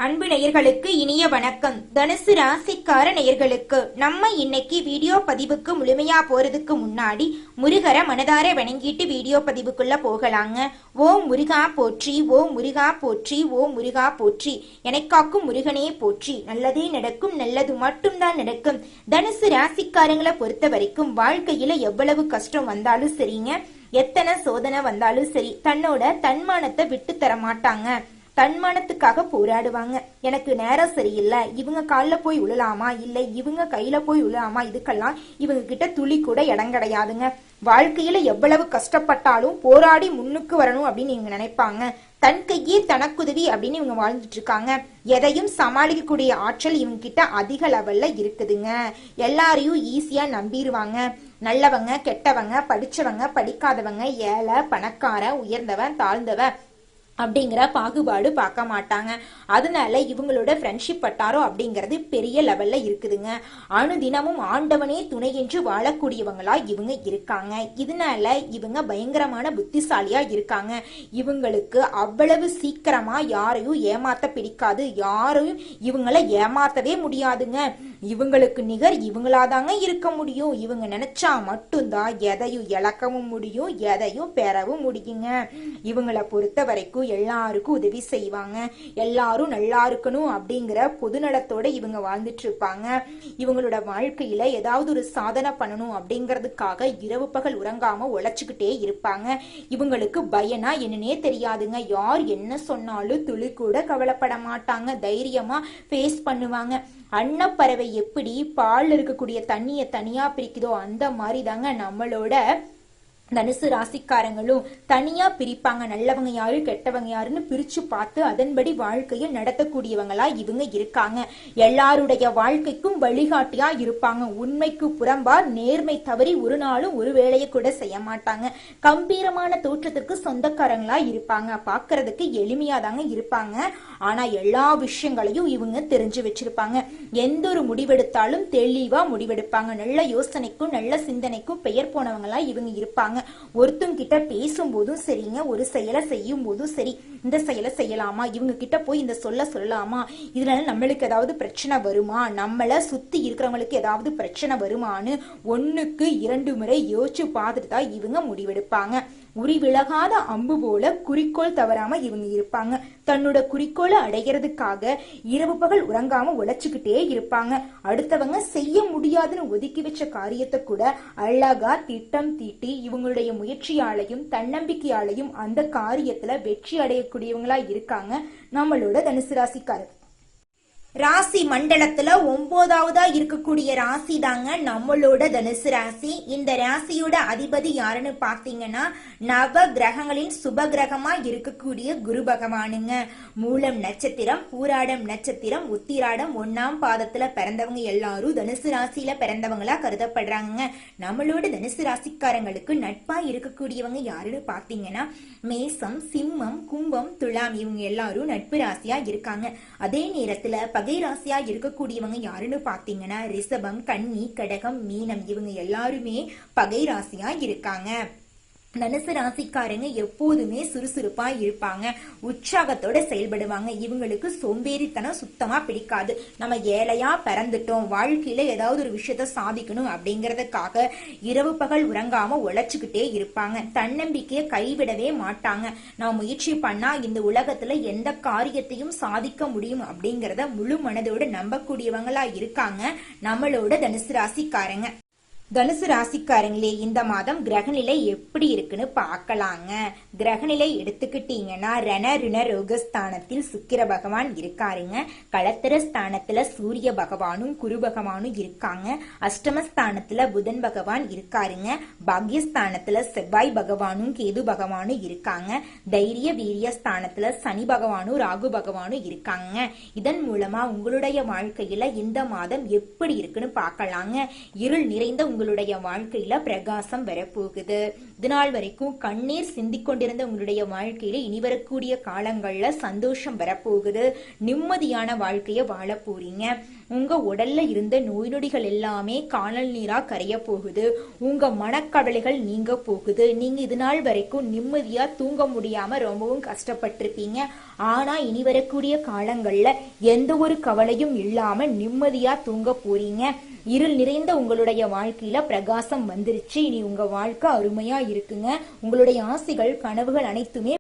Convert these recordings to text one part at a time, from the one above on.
அன்பு நேயர்களுக்கு இனிய வணக்கம். தனுசு ராசிக்கார நேயர்களுக்கு நம்ம இன்னைக்கு வீடியோ பதிவுக்கு முழுமையா போறதுக்கு முன்னாடி முருகரை மனதார வணங்கிட்டு வீடியோ பதிவுக்குள்ள போகலாங்க. ஓம் முருகா போற்றி, ஓம் முருகா போற்றி, ஓம் முருகா போற்றி, எனக்காக்கும் முருகனே போற்றி. நல்லதே நடக்கும், நல்லது மட்டும்தான் நடக்கும். தனுசு ராசிக்காரங்களை பொறுத்த வரைக்கும் வாழ்க்கையில எவ்வளவு கஷ்டம் வந்தாலும் சரிங்க, எத்தனை சோதனை வந்தாலும் சரி, தன்னோட தன்மானத்தை விட்டு தர மாட்டாங்க. தன்மானத்துக்காக போராடுவாங்க. எனக்கு நேரம் சரியில்லை, இவங்க காலில் போய் உழலாமா, இல்லை இவங்க கையில போய் உழலாமா, இதுக்கெல்லாம் இவங்க கிட்ட துளி கூட இடம் கிடையாதுங்க. வாழ்க்கையில எவ்வளவு கஷ்டப்பட்டாலும் போராடி முன்னுக்கு வரணும் அப்படின்னு இவங்க நினைப்பாங்க. தன் கையே தனக்குதவி அப்படின்னு இவங்க வாழ்ந்துட்டு இருக்காங்க. எதையும் சமாளிக்கக்கூடிய ஆற்றல் இவங்க கிட்ட அதிக லெவல்ல இருக்குதுங்க. எல்லாரையும் ஈஸியா நம்பிடுவாங்க. நல்லவங்க கெட்டவங்க, படிச்சவங்க படிக்காதவங்க, ஏழை பணக்கார, உயர்ந்தவன் தாழ்ந்தவன் அப்படிங்கிற பாகுபாடு பார்க்க மாட்டாங்க. அதனால இவங்களோட ஃப்ரெண்ட்ஷிப் வட்டாரம் அப்படிங்கிறது பெரிய லெவல்ல இருக்குதுங்க. அணுதினமும் ஆண்டவனே துணை என்று வாழக்கூடியவங்களா இவங்க இருக்காங்க. இதனால இவங்க பயங்கரமான புத்திசாலியா இருக்காங்க. இவங்களுக்கு அவ்வளவு சீக்கிரமா யாரையும் ஏமாத்த பிடிக்காது. யாரையும் இவங்களை ஏமாத்தவே முடியாதுங்க. இவங்களுக்கு நிகர் இவங்களாதாங்க இருக்க முடியும். இவங்க நினைச்சா மட்டும்தான் எதையும் இழக்கவும் முடியும், எதையும் பெறவும் முடியுங்க. இவங்களை பொறுத்த வரைக்கும் எல்லாருக்கும் உதவி செய்வாங்க. எல்லாரும் நல்லா இருக்கணும் அப்படிங்கிற பொதுநலத்தோட இவங்க வாழ்ந்துட்டு இருப்பாங்க. இவங்களோட வாழ்க்கையில ஏதாவது ஒரு சாதனை பண்ணணும் அப்படிங்கிறதுக்காக இரவு பகல் உறங்காம உழைச்சுக்கிட்டே இருப்பாங்க. இவங்களுக்கு பயனா என்னன்னே தெரியாதுங்க. யார் என்ன சொன்னாலும் துளி கூட கவலைப்பட மாட்டாங்க. தைரியமா ஃபேஸ் பண்ணுவாங்க. அன்னப்பறவை எப்படி பால் இருக்கக்கூடிய தண்ணியை தனியா பிரிக்குதோ அந்த மாதிரி தாங்க நம்மளோட தனுசு ராசிக்காரங்களும் தனியா பிரிப்பாங்க. நல்லவங்க யாரு கெட்டவங்க யாருன்னு பிரிச்சு பார்த்து அதன்படி வாழ்க்கையை நடத்தக்கூடியவங்களா இவங்க இருக்காங்க. எல்லாருடைய வாழ்க்கைக்கும் வழிகாட்டியா இருப்பாங்க. உண்மைக்கு புறம்பா நேர்மை தவறி ஒரு நாளும் ஒரு வேலையை கூட செய்ய மாட்டாங்க. கம்பீரமான தோற்றத்திற்கு சொந்தக்காரங்களா இருப்பாங்க. பாக்குறதுக்கு எளிமையா தாங்க இருப்பாங்க. ஆனா எல்லா விஷயங்களையும் இவங்க தெரிஞ்சு வச்சிருப்பாங்க. எந்த ஒரு முடிவெடுத்தாலும் தெளிவா முடிவெடுப்பாங்க. நல்ல யோசனைக்கும் நல்ல சிந்தனைக்கும் பெயர் போனவங்களா இவங்க இருப்பாங்க. ஒருத்தங்க கிட்ட பேசும்போதும் சரிங்க, ஒரு செயலை செய்யும் போதும் சரி, இந்த செயலை செய்யலாமா, இவங்க கிட்ட போய் இந்த சொல்லலாமா, இதனால நம்மளுக்கு ஏதாவது பிரச்சனை வருமா, நம்மள சுத்தி இருக்கிறவங்களுக்கு ஏதாவது பிரச்சனை வருமானு 1க்கு 2 முறை யோசிச்சு பார்த்துட்டு தான் இவங்க முடிவெடுப்பாங்க. உரி விலகாத அம்பு போல குறிக்கோள் தவறாம இவங்க இருப்பாங்க. தன்னோட குறிக்கோளை அடைகிறதுக்காக இரவு பகல் உறங்காம உழைச்சுக்கிட்டே இருப்பாங்க. அடுத்தவங்க செய்ய முடியாதுன்னு ஒதுக்கி வச்ச காரியத்தை கூட அழகா திட்டம் தீட்டி இவங்களுடைய முயற்சியாலையும் தன்னம்பிக்கையாலையும் அந்த காரியத்துல வெற்றி அடையக்கூடியவங்களா இருக்காங்க நம்மளோட தனுசு ராசிக்காரர். ராசி மண்டலத்துல 9வதா இருக்கக்கூடிய ராசி தாங்க நம்மளோட தனுசு ராசி. இந்த ராசியோட அதிபதி யாருன்னு பாத்தீங்கன்னா நவ கிரகங்களின் சுப கிரகமா இருக்கக்கூடிய குரு பகவானுங்க. மூலம் நட்சத்திரம், பூராடம் நட்சத்திரம், உத்திராடம் 1ஆம் பாதத்துல பிறந்தவங்க எல்லாரும் தனுசு ராசியில பிறந்தவங்களா கருதப்படுறாங்க. நம்மளோட தனுசு ராசிக்காரங்களுக்கு நட்பா இருக்கக்கூடியவங்க யாருன்னு பாத்தீங்கன்னா மேசம், சிம்மம், கும்பம், துலாம், இவங்க எல்லாரும் நட்பு ராசியா இருக்காங்க. அதே நேரத்துல பகை ராசியா இருக்கக்கூடியவங்க யாருன்னு பாத்தீங்கன்னா ரிஷபம், கன்னி, கடகம், மீனம், இவங்க எல்லாருமே பகை ராசியா இருக்காங்க. தனுசு ராசிக்காரங்க எப்போதுமே சுறுசுறுப்பா இருப்பாங்க. உற்சாகத்தோட செயல்படுவாங்க. இவங்களுக்கு சோம்பேறித்தனம் சுத்தமா பிடிக்காது. நம்ம ஏழையா பிறந்துட்டோம், வாழ்க்கையில ஏதாவது ஒரு விஷயத்த சாதிக்கணும் அப்படிங்கறதுக்காக இரவு பகல் உறங்காம உழைச்சுக்கிட்டே இருப்பாங்க. தன்னம்பிக்கையை கைவிடவே மாட்டாங்க. நான் முயற்சி பண்ணா இந்த உலகத்துல எந்த காரியத்தையும் சாதிக்க முடியும் அப்படிங்கறத முழு மனதோட நம்பக்கூடியவங்களா இருக்காங்க நம்மளோட தனுசு ராசிக்காரங்க. தனுசு ராசிக்காரங்களே, இந்த மாதம் கிரகநிலை எப்படி இருக்குன்னு பார்க்கலாங்க. கிரகநிலை எடுத்துக்கிட்டீங்கன்னா ரண ருண ரோகஸ்தானத்தில் சுக்கிர பகவான் இருக்காருங்க. களத்திர ஸ்தானத்துல சூரிய பகவானும் குரு பகவானும் இருக்காங்க. அஷ்டமஸ்தானத்துல புதன் பகவான் இருக்காருங்க. பாக்யஸ்தானத்துல செவ்வாய் பகவானும் கேது பகவானும் இருக்காங்க. தைரிய வீரிய ஸ்தானத்துல சனி பகவானும் ராகு பகவானும் இருக்காங்க. இதன் மூலமா உங்களுடைய வாழ்க்கையில இந்த மாதம் எப்படி இருக்குன்னு பார்க்கலாங்க. இருள் நிறைந்த உங்களுடைய வாழ்க்கையில பிரகாசம் வரப்போகுது. இதுநாள் வரைக்கும் கண்ணீர் சிந்திக் கொண்டிருந்த உங்களுடைய வாழ்க்கையில இனி வரக்கூடிய காலங்கள்ல சந்தோஷம் வரப்போகுது. நிம்மதியான வாழ்க்கைய வாழ போறீங்க. உங்க உடல்ல இருந்த நோய் நொடிகள் எல்லாமே காணல் நீரா கரைய போகுது. உங்க மனக்கவலைகள் நீங்க போகுது. நீங்க இது நாள் வரைக்கும் நிம்மதியா தூங்க முடியாம ரொம்பவும் கஷ்டப்பட்டிருப்பீங்க. ஆனா இனி வரக்கூடிய காலங்கள்ல எந்த ஒரு கவலையும் இல்லாம நிம்மதியா தூங்க போறீங்க. இருள் நிறைந்த உங்களுடைய வாழ்க்கையில பிரகாசம் வந்துருச்சு. இனி உங்க வாழ்க்கை அருமையா இருக்குங்க. உங்களுடைய ஆசைகள் கனவுகள் அனைத்துமே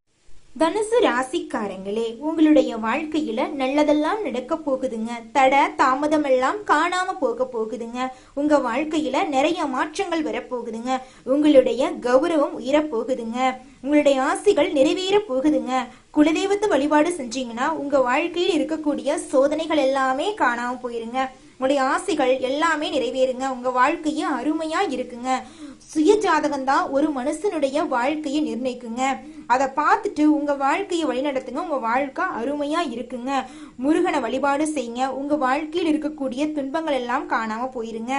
தனுசு ராசிக்காரங்களே, உங்களுடைய வாழ்க்கையில நல்லதெல்லாம் நடக்க போகுதுங்க. தடை தாமதம் எல்லாம் காணாம போக போகுதுங்க. உங்க வாழ்க்கையில நிறைய மாற்றங்கள் வரப்போகுதுங்க. உங்களுடைய கௌரவம் உயரப்போகுதுங்க. உங்களுடைய ஆசைகள் நிறைவேற போகுதுங்க. குலதெய்வத்தை வழிபாடு செஞ்சீங்கன்னா உங்க வாழ்க்கையில் இருக்கக்கூடிய சோதனைகள் எல்லாமே காணாம போயிருங்க. உங்களுடைய ஆசைகள் எல்லாமே நிறைவேறுங்க. உங்க வாழ்க்கைய அருமையா இருக்குங்க. சுய ஜாதகம் தான் ஒரு மனுஷனுடைய வாழ்க்கையை நிர்ணயிக்குங்க. அதை பார்த்துட்டு உங்க வாழ்க்கையை வழிநடத்துங்க. உங்க வாழ்க்கை அருமையா இருக்குங்க. முருகனை வழிபாடு செய்யுங்க. உங்க வாழ்க்கையில் இருக்கக்கூடிய துன்பங்கள் எல்லாம் காணாம போயிருங்க.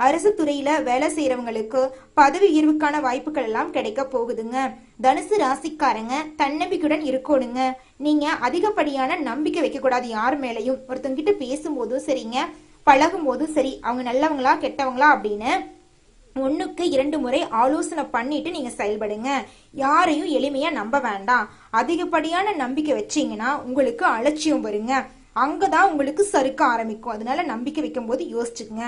அரசு துறையில வேலை செய்யறவங்களுக்கு பதவி உயர்வுக்கான வாய்ப்புகள் எல்லாம் கிடைக்க போகுதுங்க. தனுசு ராசிக்காரங்க தன்னம்பிக்கையுடன் இருக்கணுங்க. நீங்க அதிகப்படியான நம்பிக்கை வைக்க கூடாது யார் மேலையும். ஒருத்தவங்க கிட்ட பேசும்போதும் சரிங்க, பழகும் போதும் சரி, அவங்க நல்லவங்களா கெட்டவங்களா அப்படின்னு 1க்கு 2 முறை ஆலோசனை பண்ணிட்டு நீங்க செயல்படுங்க. யாரையும் எளிமையா நம்ப வேண்டாம். அதிகப்படியான நம்பிக்கை வச்சீங்கன்னா உங்களுக்கு அலட்சியம் வருங்க. அங்கதான் உங்களுக்கு சறுக்க ஆரம்பிக்கும். அதனால நம்பிக்கை வைக்கும் போது யோசிச்சுங்க.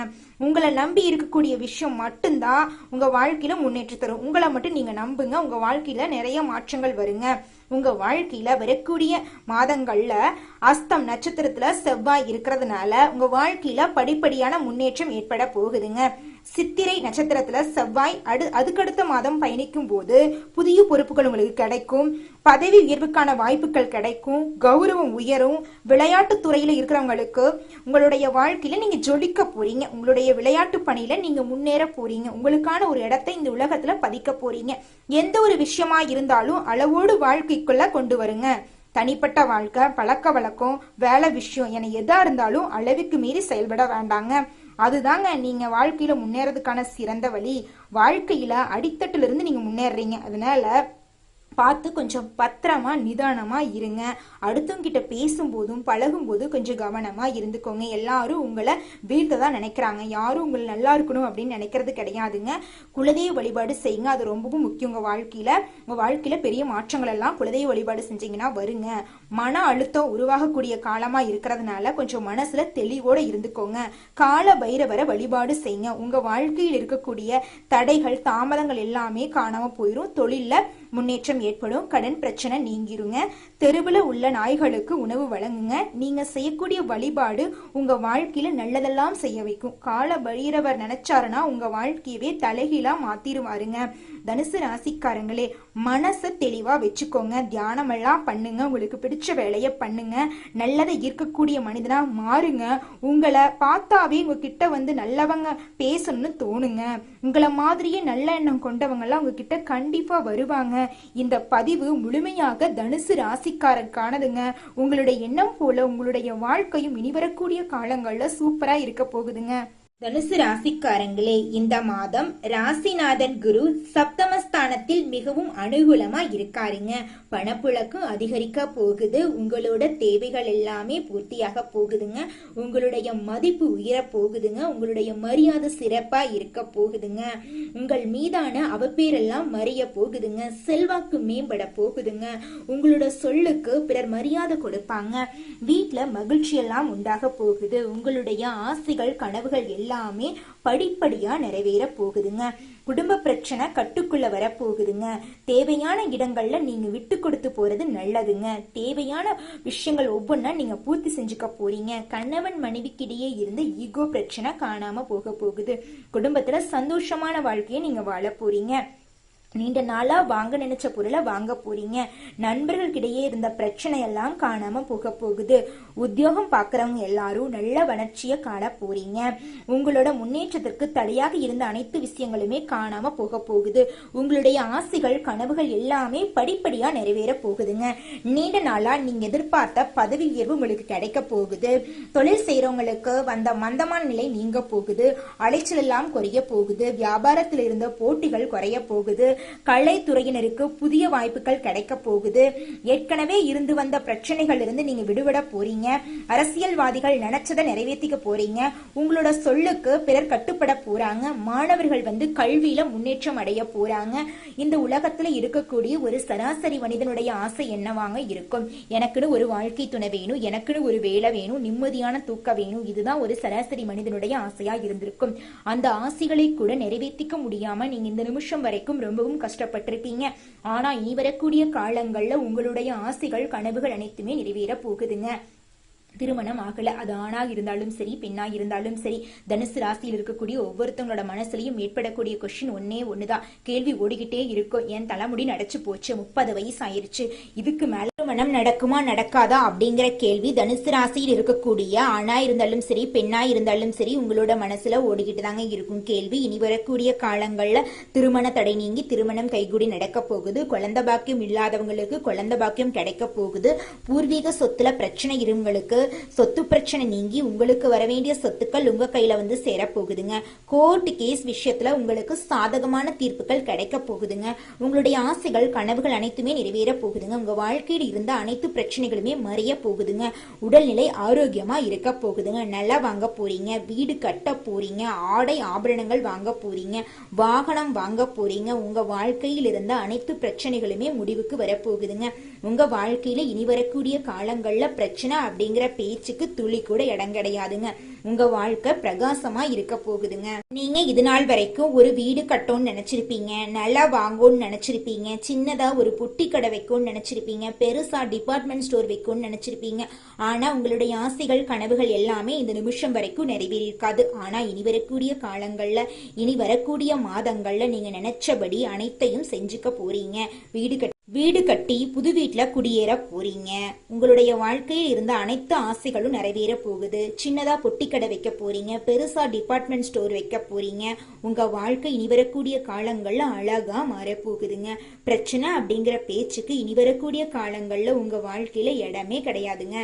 உங்களை நம்பி இருக்கக்கூடிய விஷயம் மட்டும்தான் உங்க வாழ்க்கையில முன்னேற்றி தரும். உங்களை மட்டும் நீங்க நம்புங்க. உங்க வாழ்க்கையில நிறைய மாற்றங்கள் வருங்க. உங்க வாழ்க்கையில வரக்கூடிய மாதங்கள்ல அஸ்தம் நட்சத்திரத்துல செவ்வாய் இருக்கிறதுனால உங்க வாழ்க்கையில படிப்படியான முன்னேற்றம் ஏற்பட போகுதுங்க. சித்திரை நட்சத்திரத்துல செவ்வாய் அதுக்கடுத்த மாதம் பயணிக்கும் போது புதிய பொறுப்புகள் உங்களுக்கு கிடைக்கும். பதவி உயர்வுக்கான வாய்ப்புகள் கிடைக்கும். கௌரவம் உயரும். விளையாட்டு துறையில இருக்கிறவங்களுக்கு உங்களுடைய வாழ்க்கையில நீங்க ஜொலிக்க போறீங்க. உங்களுடைய விளையாட்டு பணியில நீங்க முன்னேற போறீங்க. உங்களுக்கான ஒரு இடத்தை இந்த உலகத்துல பதிக்க போறீங்க. எந்த ஒரு விஷயமா இருந்தாலும் அளவோடு வாழ்க்கைக்குள்ள கொண்டு வருங்க. தனிப்பட்ட வாழ்க்கை, பழக்க வழக்கம், வேலை விஷயம் என எதா இருந்தாலும் அளவுக்கு மீறி செயல்பட வேண்டாங்க. அதுதாங்க நீங்க வாழ்க்கையில முன்னேறதுக்கான சிறந்த வழி. வாழ்க்கையில அடித்தட்டுல இருந்து நீங்க முன்னேறீங்க. அதனால பார்த்து கொஞ்சம் பத்திரமா நிதானமா இருங்க. அடுத்தவங்க கிட்ட பேசும்போதும் பழகும் போதும் கொஞ்சம் கவனமா இருந்துக்கோங்க. எல்லாரும் உங்களை வீழ்த்ததான் நினைக்கிறாங்க. யாரும் உங்களை நல்லா இருக்கணும் அப்படின்னு நினைக்கிறது கிடையாதுங்க. குலதெய்வ வழிபாடு செய்யுங்க. அது ரொம்பவும் முக்கியம். உங்க வாழ்க்கையில பெரிய மாற்றங்கள் எல்லாம் குலதெய்வ வழிபாடு செஞ்சீங்கன்னா வருங்க. மன அழுத்தம் உருவாகக்கூடிய காலமா இருக்கிறதுனால கொஞ்சம் மனசுல தெளிவோட இருந்துக்கோங்க. கால பைரவரை வழிபாடு செய்யுங்க. உங்க வாழ்க்கையில் இருக்கக்கூடிய தடைகள் தாமதங்கள் எல்லாமே காணாம போயிடும். தொழில்ல முன்னேற்றம் ஏற்படும். கடன் பிரச்சனை நீங்கிருங்க. தெருவில் உள்ள நாய்களுக்கு உணவு வழங்குங்க. நீங்க செய்யக்கூடிய வழிபாடு உங்க வாழ்க்கையில நல்லதெல்லாம் செய்ய வைக்கும். கால பைரவர் நினைச்சாருன்னா உங்க வாழ்க்கையவே தலைகீழா மாத்திருவாருங்க. தனுசு ராசிக்காரங்களே, மனசை தெளிவா வச்சுக்கோங்க. தியானம் எல்லாம் பண்ணுங்க. உங்களுக்கு பிடிச்ச வேலையை பண்ணுங்க. நல்லதை ஈர்க்கக்கூடிய மனிதனா மாறுங்க. உங்களை பார்த்தாவே உங்ககிட்ட வந்து நல்லவங்க பேசணும்னு தோணுங்க. உங்களை மாதிரியே நல்ல எண்ணம் கொண்டவங்க எல்லாம் உங்ககிட்ட கண்டிப்பா வருவாங்க. இந்த பதிவு முழுமையாக தனுசு ராசிக்காரருக்கானதுங்க. உங்களுடைய எண்ணம் போல உங்களுடைய வாழ்க்கையும் இனி வரக்கூடிய காலங்கள்ல சூப்பரா இருக்க போகுதுங்க. தனுசு ராசிக்காரங்களே, இந்த மாதம் ராசிநாதன் குரு சப்தமஸ்தானத்தில் மிகவும் அனுகூலமா இருக்காருங்க. பணப்புழக்கம் அதிகரிக்க போகுது. உங்களோட தேவைகள் எல்லாமே பூர்த்தியாக போகுதுங்க. உங்களுடைய மதிப்பு உயர போகுதுங்க. உங்களுடைய மரியாதை சிறப்பா இருக்க போகுதுங்க. உங்கள் மீதான அவப்பேரெல்லாம் மறைய போகுதுங்க. செல்வாக்கு மேம்பட போகுதுங்க. உங்களோட சொல்லுக்கு பிறர் மரியாதை கொடுப்பாங்க. வீட்டுல மகிழ்ச்சி எல்லாம் உண்டாக போகுது. உங்களுடைய ஆசைகள் கனவுகள் எல்லாமே படிப்படியா நிறைவேற போகுதுங்க. குடும்ப பிரச்சனை கட்டுக்குள்ள வர போகுதுங்க. தேவையான இடங்கள்ல நீங்க விட்டு கொடுத்து போறது நல்லதுங்க. தேவையான விஷயங்கள் ஒவ்வொன்றா நீங்க பூர்த்தி செஞ்சுக்க போறீங்க. கணவன் மனைவிக்கிடையே இருந்து ஈகோ பிரச்சனை காணாம போக போகுது. குடும்பத்துல சந்தோஷமான வாழ்க்கையை நீங்க வாழ போறீங்க. நீண்ட நாளா வாங்க நினைச்ச பொருளை வாங்க போறீங்க. நண்பர்களுக்கிடையே இருந்த பிரச்சனை எல்லாம் காணாம போக போகுது. உத்தியோகம் பாக்குறவங்க எல்லாரும் நல்ல வளர்ச்சியை காண போறீங்க. உங்களோட முன்னேற்றத்திற்கு தடையாக இருந்த அனைத்து விஷயங்களுமே காணாம போக போகுது. உங்களுடைய ஆசைகள் கனவுகள் எல்லாமே படிப்படியா நிறைவேற போகுதுங்க. நீண்ட நாளா நீங்க எதிர்பார்த்த பதவி உயர்வு உங்களுக்கு கிடைக்க போகுது. தொழில் செய்யறவங்களுக்கு வந்த மந்தமான நிலை நீங்க போகுது. அலைச்சல் எல்லாம் குறைய போகுது. வியாபாரத்தில் இருந்த போட்டிகள் குறைய போகுது. கலைத்துறையினருக்கு புதிய வாய்ப்புகள் கிடைக்க போகுது. ஏற்கனவே இருந்து வந்த பிரச்சனைகள் இருந்து நீங்க விடுபட போறீங்க. அரசியல்வாதிகள் நினைச்சதை நிறைவேற்றிக்க போறீங்க. உங்களோட சொல்லுக்கு பிறர் கட்டுப்பட போறாங்க. மாணவர்கள் கல்வியில முன்னேற்றம் அடைய போறாங்க. இந்த உலகத்துல இருக்கக்கூடிய ஒரு சராசரி மனிதனுடைய ஆசை என்னவாங்க இருக்கும்? எனக்குன்னு ஒரு வாழ்க்கை துணை வேணும், எனக்குன்னு ஒரு வேலை வேணும், நிம்மதியான தூக்கம் வேணும். இதுதான் ஒரு சராசரி மனிதனுடைய ஆசையா இருந்திருக்கும். அந்த ஆசைகளை கூட நிறைவேற்றிக்க முடியாம நீங்க இந்த நிமிஷம் வரைக்கும் ரொம்பவும் கஷ்டப்பட்டிருப்பீங்க. ஆனா இனி வரக்கூடிய காலங்கள்ல உங்களுடைய ஆசைகள் கனவுகள் அனைத்துமே நிறைவேற போகுதுங்க. திருமணம் ஆகல, அது ஆணாக இருந்தாலும் சரி பெண்ணாக இருந்தாலும் சரி, தனுசு ராசியில் இருக்கக்கூடிய ஒவ்வொருத்தவங்களோட மனசுலயும் ஏற்படக்கூடிய கொஸ்டின் ஒண்ணுதான், கேள்வி ஓடிக்கிட்டே இருக்கும். என் தலைமுடி நடைச்சு போச்சு, 30 வயசு ஆயிருச்சு, இதுக்கு மேல திருமணம் நடக்குமா நடக்காதா அப்படிங்கிற கேள்வி தனுசு ராசியில் இருக்கக்கூடிய ஆணா இருந்தாலும் சரி பெண்ணா இருந்தாலும் சரி உங்களோட மனசுல ஓடிக்கிட்டு தாங்க இருக்கும் கேள்வி. இனி வரக்கூடிய காலங்கள்ல திருமண தடை நீங்கி திருமணம் கைகூடி நடக்க போகுது. குழந்தை பாக்கியம் இல்லாதவங்களுக்கு குழந்தை பாக்கியம் கிடைக்க போகுது. பூர்வீக சொத்துல பிரச்சனை இருவங்களுக்கு சொத்து பிரச்சனை நீங்கி உங்களுக்கு வர வேண்டிய சொத்துக்கள் உங்க கையில சேர போகுதுங்க. கோர்ட் கேஸ் விஷயத்துல உங்களுக்கு சாதகமான தீர்ப்புகள் கிடைக்க போகுதுங்க. உங்களுடைய ஆசைகள் கனவுகள் அனைத்துமே நிறைவேற போகுதுங்க. உங்க வாழ்க்கையில் இருந்த அனைத்து பிரச்சனைகளுமே மறைய போகுதுங்க. உடல்நிலை ஆரோக்கியமா இருக்க போகுதுங்க. நல்லா வாங்க போறீங்க, வீடு கட்ட போறீங்க, ஆடை ஆபரணங்கள் வாங்க போறீங்க, வாகனம் வாங்க போறீங்க. உங்க வாழ்க்கையில் இருந்த அனைத்து பிரச்சனைகளுமே முடிவுக்கு வரப்போகுதுங்க. உங்க வாழ்க்கையில இனி வரக்கூடிய காலங்கள்ல பிரச்சனை அப்படிங்கிற பேச்சுக்கு துளி கூட இடம் கிடையாதுங்க. உங்க வாழ்க்கை பிரகாசமா இருக்க போகுதுங்க. நீங்க இது நாள் வரைக்கும் ஒரு வீடு கட்டணும்னு நினைச்சிருப்பீங்க, நல்லா வாங்கணும்னு நினைச்சிருப்பீங்க, சின்னதா ஒரு பொட்டி கடை வைக்கணும்னு நினைச்சிருப்பீங்க, பெருசா டிபார்ட்மெண்ட் ஸ்டோர் வைக்கணும்னு நினைச்சிருப்பீங்க. ஆனா உங்களுடைய ஆசைகள் கனவுகள் எல்லாமே இந்த நிமிஷம் வரைக்கும் நிறைவேறியிருக்காது. ஆனா இனி வரக்கூடிய காலங்கள்ல இனி வரக்கூடிய மாதங்கள்ல நீங்க நினைச்சபடி அனைத்தையும் செஞ்சுக்க போறீங்க. வீடு கட்டி புது வீட்டுல குடியேற போறீங்க. உங்களுடைய வாழ்க்கையில் இருந்த அனைத்து ஆசைகளும் நிறைவேற போகுது. சின்னதா பொட்டி கடை வைக்க போறீங்க, பெருசா டிபார்ட்மெண்ட் ஸ்டோர் வைக்க போறீங்க. உங்க வாழ்க்கை இனி வரக்கூடிய காலங்கள்ல அழகா மாற போகுதுங்க. பிரச்சனை அப்படிங்கிற பேச்சுக்கு இனி வரக்கூடிய காலங்கள்ல உங்க வாழ்க்கையில இடமே கிடையாதுங்க.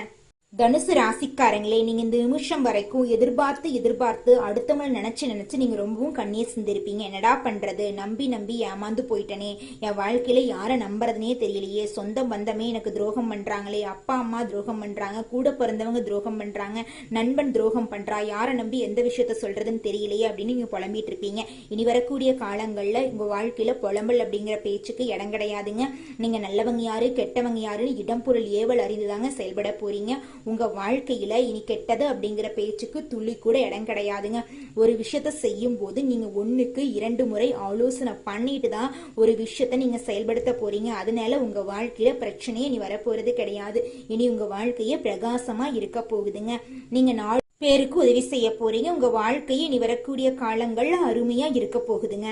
தனுசு ராசிக்காரங்களே, நீங்க இந்த நிமிஷம் வரைக்கும் எதிர்பார்த்து அடுத்தவங்களை நினைச்சு நீங்க ரொம்பவும் கண்ணீர் சிந்திருப்பீங்க. என்னடா பண்றது, நம்பி ஏமாந்து போயிட்டனே, என் வாழ்க்கையில யாரை நம்புறதுனே தெரியலையே, சொந்த பந்தமே எனக்கு துரோகம் பண்றாங்களே, அப்பா அம்மா துரோகம் பண்றாங்க, கூட பிறந்தவங்க துரோகம் பண்றாங்க, நண்பன் துரோகம் பண்றா, யாரை நம்பி எந்த விஷயத்த சொல்றதுன்னு தெரியலையே அப்படின்னு நீங்க புலம்பிட்டு இருப்பீங்க. இனி வரக்கூடிய காலங்கள்ல உங்க வாழ்க்கையில புலம்பல் அப்படிங்கிற பேச்சுக்கு இடம் கிடையாதுங்க. நீங்க நல்லவங்க யாரு கெட்டவங்க யாருன்னு இடம் பொருள் ஏவல் அறிந்துதாங்க செயல்பட போறீங்க. உங்க வாழ்க்கையில இனி கெட்டது அப்படிங்கிற பேச்சுக்கு துளி கூட இடம் கிடையாதுங்க. ஒரு விஷயத்த செய்யும் போது நீங்க 1க்கு 2 முறை ஆலோசனை பண்ணிட்டு தான் ஒரு விஷயத்த நீங்க செயல்படுத்த போறீங்க. அதனால உங்க வாழ்க்கையில பிரச்சனையே இனி வரப்போறது கிடையாது. இனி உங்க வாழ்க்கைய பிரகாசமா இருக்க போகுதுங்க. நீங்க 4 பேருக்கு உதவி செய்ய போறீங்க. உங்க வாழ்க்கையை இனி வரக்கூடிய காலங்கள்ல அருமையா இருக்க போகுதுங்க.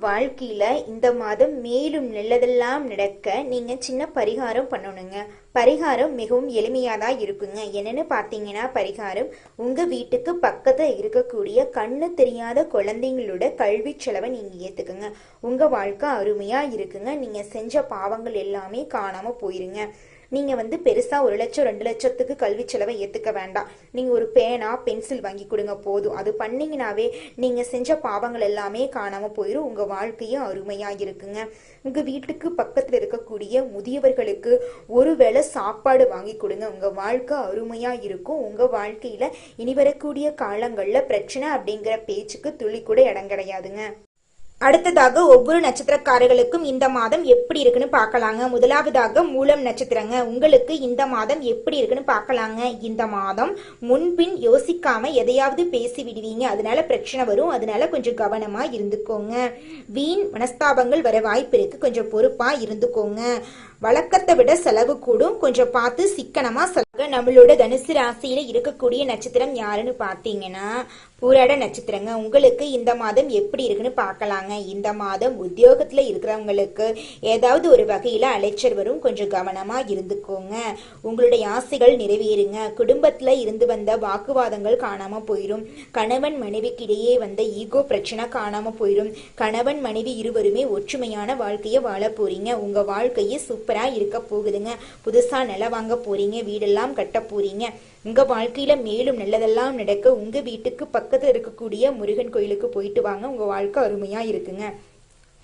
வாழ்க்கையில இந்த மாதம் மேலும் நல்லதெல்லாம் நடக்க நீங்க சின்ன பரிகாரம் பண்ணணுங்க. பரிகாரம் மிகவும் எளிமையாதான் இருக்குங்க. என்னன்னு பாத்தீங்கன்னா, பரிகாரம் உங்க வீட்டுக்கு பக்கத்துல இருக்கக்கூடிய கண்ணு தெரியாத குழந்தைங்களோட கல்வி செலவை நீங்க ஏத்துக்குங்க. உங்க வாழ்க்கை அருமையா இருக்குங்க. நீங்க செஞ்ச பாவங்கள் எல்லாமே காணாம போயிருங்க. நீங்க பெருசா 1 லட்சம் 2 லட்சத்துக்கு கல்வி செலவை ஏத்துக்க வேண்டாம். நீங்க ஒரு பேனா பென்சில் வாங்கி கொடுங்க போதும். அது பண்ணீங்கன்னாவே நீங்க செஞ்ச பாவங்கள் எல்லாமே காணாம போயிடும். உங்க வாழ்க்கையும் அருமையா இருக்குங்க. உங்க வீட்டுக்கு பக்கத்துல இருக்கக்கூடிய முதியவர்களுக்கு ஒருவேளை சாப்பாடு வாங்கி கொடுங்க. உங்க வாழ்க்கை அருமையா இருக்கும். உங்க வாழ்க்கையில இனி வரக்கூடிய காலங்கள்ல பிரச்சனை அப்படிங்கிற பேச்சுக்கு துளி கூட இடம் கிடையாதுங்க. அடுத்ததாக ஒவ்வொரு நட்சத்திரக்காரர்களுக்கும் இந்த மாதம் எப்படி இருக்குன்னு பார்க்கலாங்க. முதலாவதாக மூலம் நட்சத்திரங்க. உங்களுக்கு இந்த மாதம் எப்படி இருக்குன்னு பார்க்கலாங்க. இந்த மாதம் முன்பின் யோசிக்காம எதையாவது பேசி விடுவீங்க. அதனால பிரச்சனை வரும். அதனால கொஞ்சம் கவனமா இருந்துக்கோங்க. வீண் மனஸ்தாபங்கள் வர வாய்ப்பு இருக்கு. கொஞ்சம் பொறுப்பா இருந்துக்கோங்க. வழக்கத்தை விட செலவு கூடும், கொஞ்சம் பார்த்து சிக்கனமா செலவு. நம்மளோட தனுசு ராசியில இருக்கக்கூடிய நட்சத்திரம் யாருன்னு பாத்தீங்கன்னா பூராட நட்சத்திரங்க. உங்களுக்கு இந்த மாதம் எப்படி இருக்குன்னு பார்க்கலாங்க. இந்த மாதம் உத்தியோகத்துல இருக்கிறவங்களுக்கு ஏதாவது ஒரு வகையில அலைச்சல் வரும், கொஞ்சம் கவனமா இருந்துக்கோங்க. உங்களுடைய ஆசைகள் நிறைவேறுங்க. குடும்பத்துல இருந்து வந்த வாக்குவாதங்கள் காணாம போயிடும். கணவன் மனைவிக்கு இடையே வந்த ஈகோ பிரச்சனை காணாம போயிடும். கணவன் மனைவி இருவருமே ஒற்றுமையான வாழ்க்கைய வாழ போறீங்க. உங்க வாழ்க்கையே சூப்பரா இருக்க போகுதுங்க. புதுசா நிலம் வாங்க போறீங்க, வீடெல்லாம் கட்ட போறீங்க. உங்க வாழ்க்கையில மேலும் நல்லதெல்லாம் நடக்க உங்க வீட்டுக்கு பக்கத்துல இருக்கக்கூடிய முருகன் கோயிலுக்கு போயிட்டு வாங்க. உங்க வாழ்க்கை அருமையா இருக்குங்க.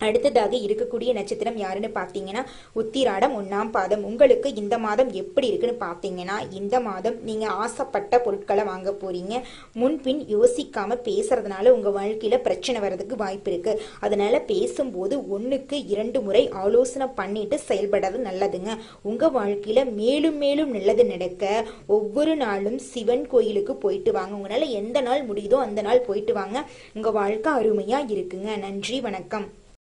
அடுத்ததாக இருக்கக்கூடிய நட்சத்திரம் யாருன்னு பார்த்தீங்கன்னா உத்திராடம் 1ஆம் பாதம். உங்களுக்கு இந்த மாதம் எப்படி இருக்குன்னு பார்த்தீங்கன்னா இந்த மாதம் நீங்க ஆசைப்பட்ட பொருட்களை வாங்க போறீங்க. முன்பின் யோசிக்காம பேசுறதுனால உங்க வாழ்க்கையில பிரச்சனை வர்றதுக்கு வாய்ப்பு இருக்கு. அதனால பேசும்போது 1க்கு 2 முறை ஆலோசனை பண்ணிட்டு செயல்படுறது நல்லதுங்க. உங்க வாழ்க்கையில மேலும் மேலும் நல்லது நடக்க ஒவ்வொரு நாளும் சிவன் கோயிலுக்கு போயிட்டு வாங்க. உங்களால எந்த நாள் முடியுதோ அந்த நாள் போயிட்டு வாங்க. உங்க வாழ்க்கை அருமையா இருக்குங்க. நன்றி, வணக்கம்.